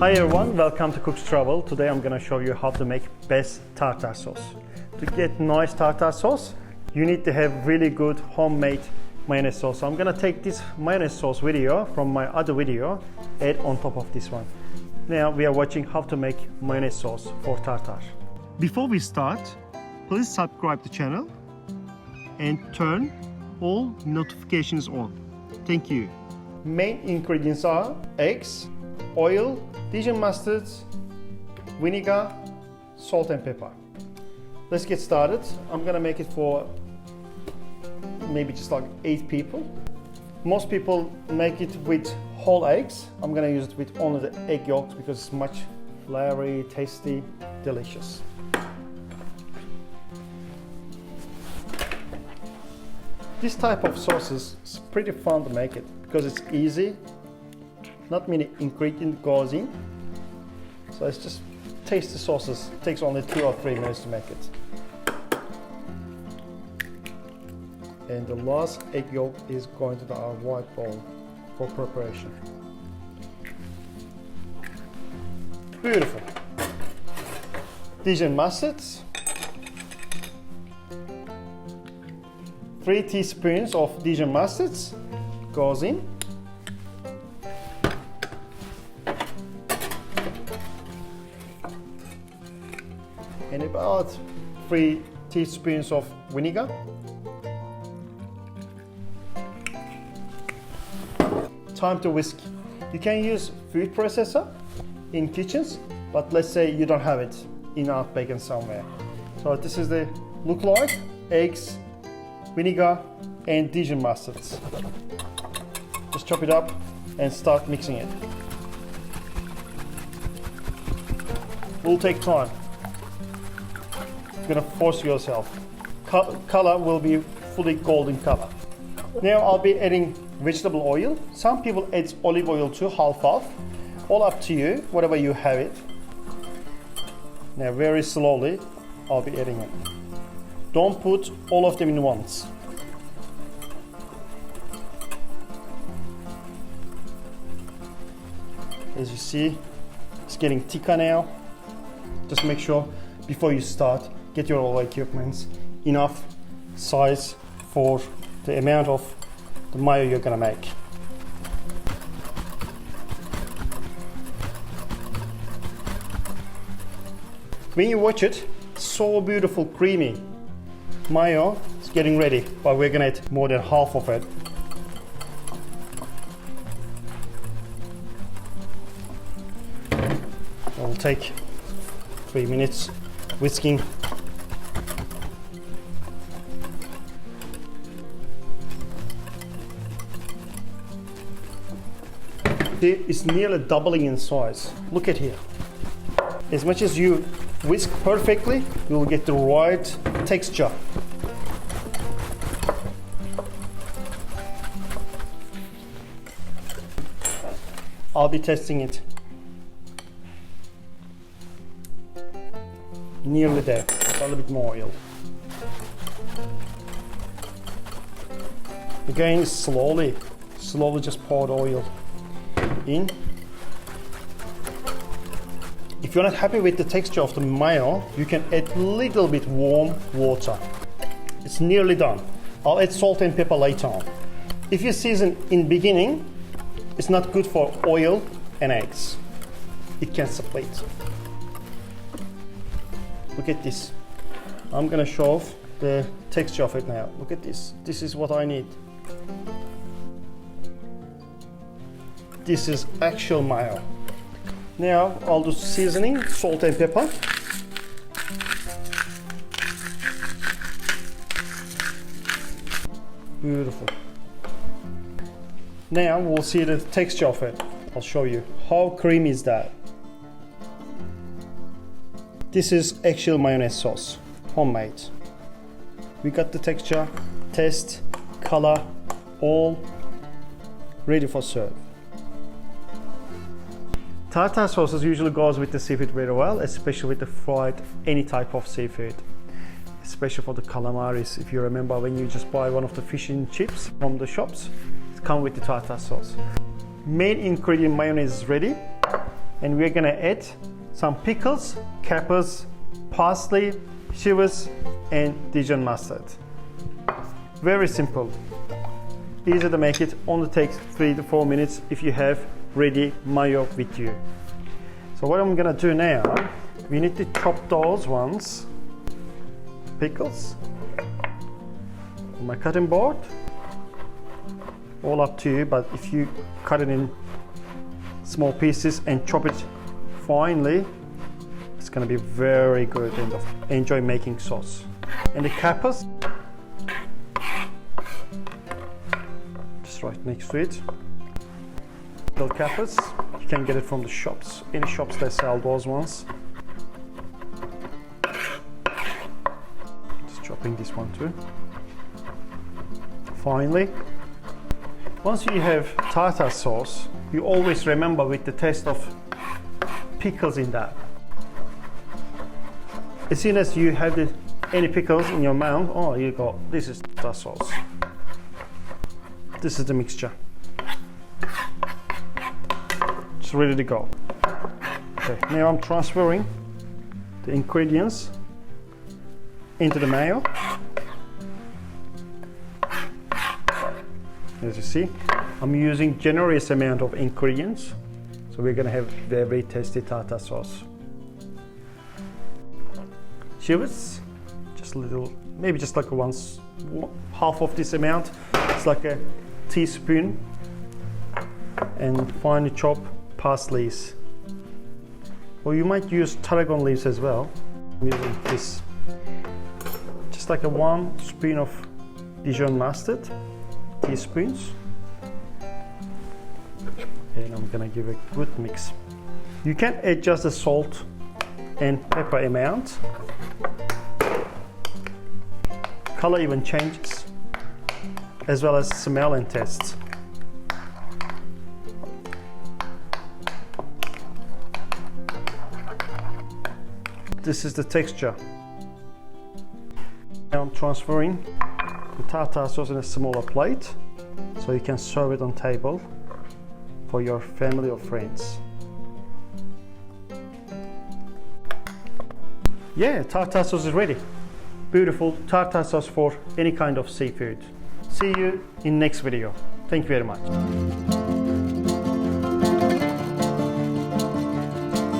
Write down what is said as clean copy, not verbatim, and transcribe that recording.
Hi everyone, welcome to Cook's Travel. Today I'm going to show you how to make best tartar sauce. To get nice tartar sauce, you need to have really good homemade mayonnaise sauce. So I'm going to take this mayonnaise sauce video from my other video, add on top of this one. Now we are watching how to make mayonnaise sauce for tartar. Before we start, please subscribe to the channel and turn all notifications on. Thank you. Main ingredients are eggs, oil, Dijon mustard, vinegar, salt and pepper. Let's get started. I'm gonna make it for maybe just like 8 people. Most people make it with whole eggs. I'm gonna use it with only the egg yolks because it's much flavory, tasty, delicious. This type of sauces is pretty fun to make it because it's easy. Not many ingredients goes in. So it's just tasty sauces. It takes only 2 or 3 minutes to make it. And the last egg yolk is going to our white bowl for preparation. Beautiful. Dijon mustard. 3 teaspoons of Dijon mustard goes in. And about 3 teaspoons of vinegar. Time to whisk. You can use food processor in kitchens, but let's say you don't have it in Outback somewhere. So this is the look like eggs, vinegar and Dijon mustards. Just chop it up and start mixing it. Will take time. You're gonna force yourself. Color will be fully golden color. Now I'll be adding vegetable oil. Some people add olive oil too, half. All up to you, whatever you have it. Now very slowly I'll be adding it. Don't put all of them in once. As you see, it's getting thicker now. Just make sure before you start, get your oil equipment enough size for the amount of the mayo you're gonna make. When you watch it, so beautiful, creamy. Mayo is getting ready, but we're gonna add more than half of it. It will take 3 minutes whisking. It's nearly doubling in size. Look at here. As much as you whisk perfectly, you will get the right texture. I'll be testing it. Nearly there. A little bit more oil. Again, slowly just pour the oil in. If you're not happy with the texture of the mayo, you can add a little bit warm water. It's nearly done. I'll add salt and pepper later on. If you season in beginning, it's not good for oil and eggs. It can split. Look at this. I'm gonna show off the texture of it now. Look at this. This is what I need. This is actual mayo. Now I'll do seasoning, salt and pepper. Beautiful. Now we'll see the texture of it. I'll show you. How creamy is that? This is actual mayonnaise sauce, homemade. We got the texture, taste, color, all ready for serve. Tartar sauces usually goes with the seafood very well, especially with the fried any type of seafood. Especially for the calamaris. If you remember when you just buy one of the fish and chips from the shops, it comes with the tartar sauce. Main ingredient mayonnaise is ready. and we're gonna add some pickles, capers, parsley, chilies, and Dijon mustard. Very simple. Easy to make it, only takes 3 to 4 minutes if you have ready mayo with you. So what I'm gonna do now, we need to chop those ones, pickles, on my cutting board. All up to you, but if you cut it in small pieces and chop it finely, it's gonna be very good and enjoy making sauce. And the capers, just right next to it. Bell capers, you can get it from the shops. Any shops that sell those ones. Just chopping this one too. Finally, once you have tartar sauce, you always remember with the taste of pickles in that. As soon as you have any pickles in your mouth, oh, you go, this is tartar sauce. This is the mixture. It's ready to go. Okay, now I'm transferring the ingredients into the mayo. As you see, I'm using generous amount of ingredients, so we're gonna have very tasty tartar sauce. Chilies, just a little, maybe just like half of this amount. It's like a teaspoon, and finely chop parsleys. Or you might use tarragon leaves as well. I'm using this, just like 1 spoon of Dijon mustard. Teaspoons, and I'm gonna give a good mix. You can adjust the salt and pepper amount. Color even changes, as well as smell and taste. This is the texture. Now I'm transferring the tartar sauce in a smaller plate, so you can serve it on table for your family or friends. Yeah, tartar sauce is ready. Beautiful tartar sauce for any kind of seafood. See you in next video. Thank you very much.